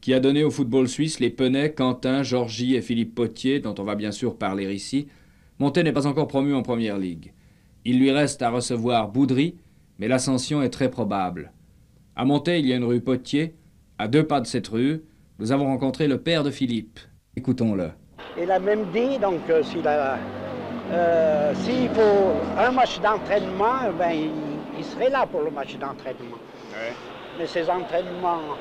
Qui a donné au football suisse les Penay, Quentin, Georgie et Philippe Potier, dont on va bien sûr parler ici. Montet n'est pas encore promu en première ligue. Il lui reste à recevoir Boudry, mais l'ascension est très probable. À Montet, il y a une rue Potier. À 2 pas de cette rue, nous avons rencontré le père de Philippe. Écoutons-le. Il a même dit, donc, s'il faut un match d'entraînement, ben, il serait là pour le match d'entraînement. Ouais. Mais ces entraînements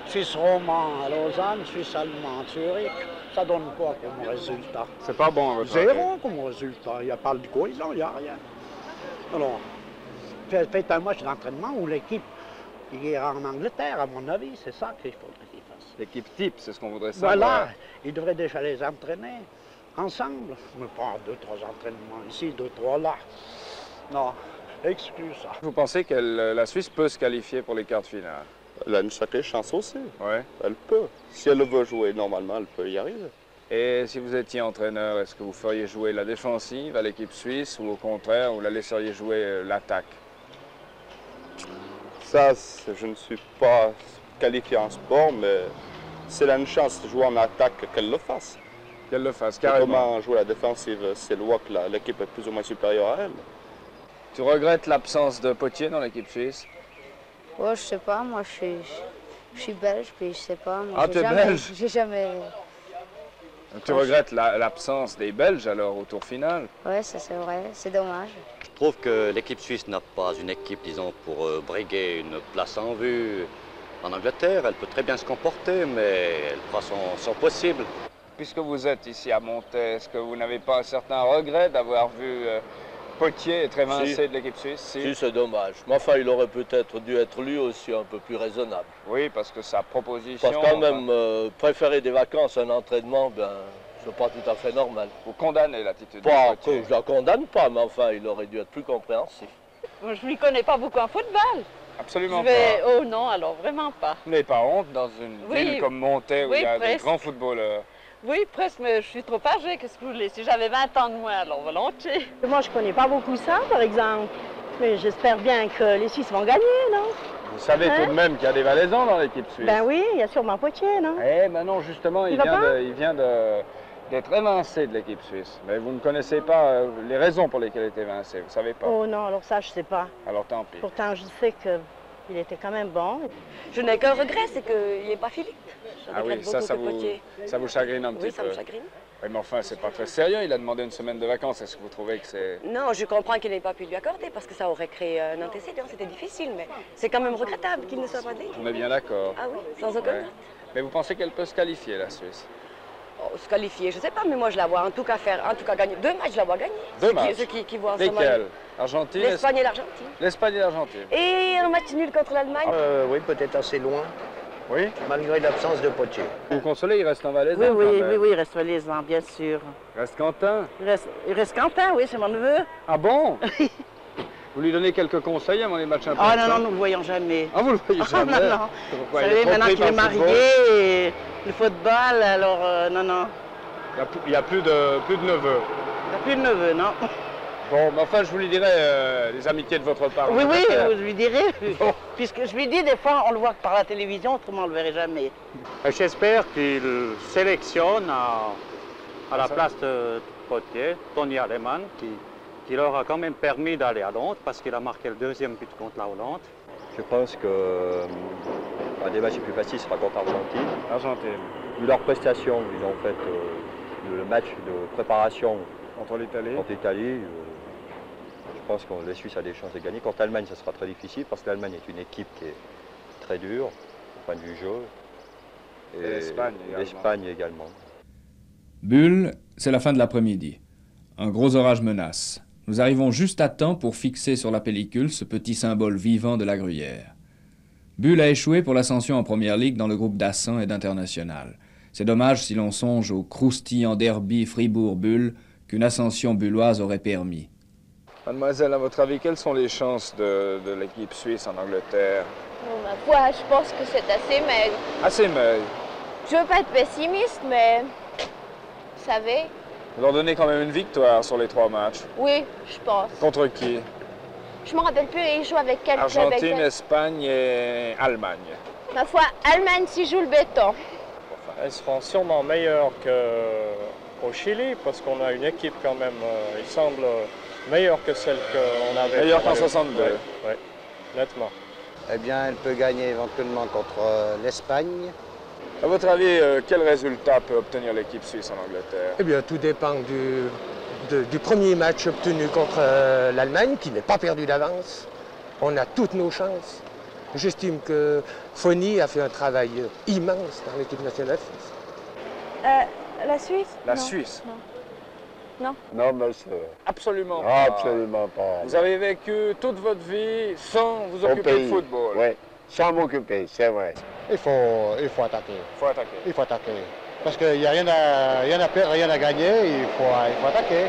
suisse romand à Lausanne, suisse allemand à Zurich, ça donne quoi comme résultat? C'est pas bon, votre Zéro comme résultat. Il n'y a pas de cohésion, il n'y a rien. Alors, faites un match d'entraînement où l'équipe ira en Angleterre, à mon avis, c'est ça qu'il faudrait qu'il fasse. L'équipe type, c'est ce qu'on voudrait savoir. Voilà, il devrait déjà les entraîner ensemble. Mais pas 2-3 entraînements ici, 2-3 là. Non, excuse ça. Vous pensez que la Suisse peut se qualifier pour les quarts de finale? Elle a une sacrée chance aussi. Ouais. Elle peut. Si elle veut jouer normalement, elle peut y arriver. Et si vous étiez entraîneur, est-ce que vous feriez jouer la défensive à l'équipe suisse ou au contraire, vous la laisseriez jouer l'attaque? Ça, je ne suis pas qualifié en sport, mais si elle a une chance de jouer en attaque, qu'elle le fasse. Qu'elle le fasse, carrément. Comment jouer la défensive, c'est le que l'équipe est plus ou moins supérieure à elle. Tu regrettes l'absence de Potier dans l'équipe suisse? Ouais, je sais pas, moi je suis belge, puis je sais pas. Moi, Ah, tu es belge? J'ai jamais... Tu regrettes l'absence des Belges alors au tour final? Ouais, ça c'est vrai, c'est dommage. Je trouve que l'équipe suisse n'a pas une équipe, disons, pour briguer une place en vue en Angleterre. Elle peut très bien se comporter, mais elle fera son possible. Puisque vous êtes ici à Montet, est-ce que vous n'avez pas un certain regret d'avoir vu Potier être évincé de l'équipe suisse? Si, c'est dommage. Mais enfin, il aurait peut-être dû être lui aussi un peu plus raisonnable. Oui, parce que sa proposition... Parce que quand même, préférer des vacances à un entraînement, ben, c'est pas tout à fait normal. Vous condamnez l'attitude de Pas Potier? que je la condamne pas, mais enfin, il aurait dû être plus compréhensif. Moi, je ne m'y connais pas beaucoup en football. Absolument pas. Oh non, alors vraiment pas. Vous n'avez pas honte dans une ville comme Montet où il y a des grands footballeurs? Oui, presque, mais je suis trop âgée. Qu'est-ce que vous voulez? Si j'avais 20 ans de moins, alors volontiers. Moi, je connais pas beaucoup ça, par exemple. Mais j'espère bien que les Suisses vont gagner, non? Vous savez tout de même qu'il y a des Valaisans dans l'équipe suisse? Ben oui, il y a sûrement Potier, non? Eh ben non, justement, il vient d'être évincé de l'équipe suisse. Mais vous ne connaissez pas les raisons pour lesquelles il est évincé, vous ne savez pas? Oh non, alors ça, je sais pas. Alors tant pis. Pourtant, je sais qu'il était quand même bon. Je n'ai qu'un regret, c'est qu'il n'y ait pas Philippe. Ah oui, ça vous chagrine un petit peu? Oui, ça me chagrine. Oui, mais enfin, c'est pas très sérieux. Il a demandé une semaine de vacances. Est-ce que vous trouvez que c'est... Non, je comprends qu'il n'ait pas pu lui accorder parce que ça aurait créé un antécédent. C'était difficile, mais c'est quand même regrettable qu'il ne soit pas né. On est bien d'accord. Ah oui, sans aucun doute. Mais vous pensez qu'elle peut se qualifier, la Suisse? Oh, se qualifier, je ne sais pas, mais moi je la vois en tout cas gagner. 2 matchs, je la vois gagner. 2 matchs? Ceux qui voient ensemble. Lesquels? Argentine? L'Espagne et l'Argentine. L'Espagne et l'Argentine. Et un match nul contre l'Allemagne? Oui, peut-être assez loin. Oui? Malgré l'absence de Potier. Vous vous consolez, il reste un Valaisan? Oui, il reste Valaisan, bien sûr. Il reste Quentin? Il reste Quentin, oui, c'est mon neveu. Ah bon? Vous lui donnez quelques conseils avant les matchs importants? Ah non, nous ne le voyons jamais. Ah, vous le voyez jamais? Non. Vous savez, maintenant qu'il est marié, et le football, alors non. Il n'y a plus de neveux? Il n'y a plus de neveu, non. Bon, mais enfin, je vous lui dirai les amitiés de votre part. Oui, vous lui direz. Bon. Puisque je lui dis, des fois, on le voit par la télévision, autrement on ne le verrait jamais. J'espère qu'il sélectionne à la place de Potier, Tony Alemann, qui leur a quand même permis d'aller à Londres parce qu'il a marqué le 2e but contre la Hollande. Je pense que un des matchs les plus faciles sera contre Argentine. Argentine. Vu leur prestation, ils ont fait le match de préparation contre l'Italie. Je pense que les Suisses a des chances de gagner. Contre l'Allemagne, ça sera très difficile parce que l'Allemagne est une équipe qui est très dure au point de vue jeu. Et l'Espagne également. Bulle, c'est la fin de l'après-midi. Un gros orage menace. Nous arrivons juste à temps pour fixer sur la pellicule ce petit symbole vivant de la Gruyère. Bulle a échoué pour l'ascension en première ligue dans le groupe d'Assan et d'International. C'est dommage si l'on songe au croustillant derby Fribourg-Bulle qu'une ascension bulloise aurait permis. Mademoiselle, à votre avis, quelles sont les chances de l'équipe suisse en Angleterre? Ma foi, je pense que c'est assez maigre. Assez maigre? Je veux pas être pessimiste, mais... Vous savez... Vous leur donnez quand même une victoire sur les 3 matchs? Oui, je pense. Contre qui? Je me rappelle plus, ils jouent avec quel club? Argentine, Espagne et Allemagne. Ma foi, Allemagne s'y joue le béton. Elles seront sûrement meilleures qu'au Chili, parce qu'on a une équipe quand même, il semble, meilleure que celle qu'on avait. Meilleure qu'en 62. Oui, nettement. Eh bien, elle peut gagner éventuellement contre l'Espagne. À votre avis, quel résultat peut obtenir l'équipe suisse en Angleterre? Eh bien, tout dépend du premier match obtenu contre l'Allemagne, qui n'est pas perdu d'avance. On a toutes nos chances. J'estime que Fonny a fait un travail immense dans l'équipe nationale suisse. La Suisse? La Non. Suisse? Non. Non, monsieur. Absolument pas. Absolument pas. Vous avez vécu toute votre vie sans vous occuper de football? Oui, sans m'occuper, c'est vrai. Il faut attaquer. Il faut attaquer. Il faut attaquer. Parce qu'il n'y a rien à perdre, rien à gagner, il faut attaquer.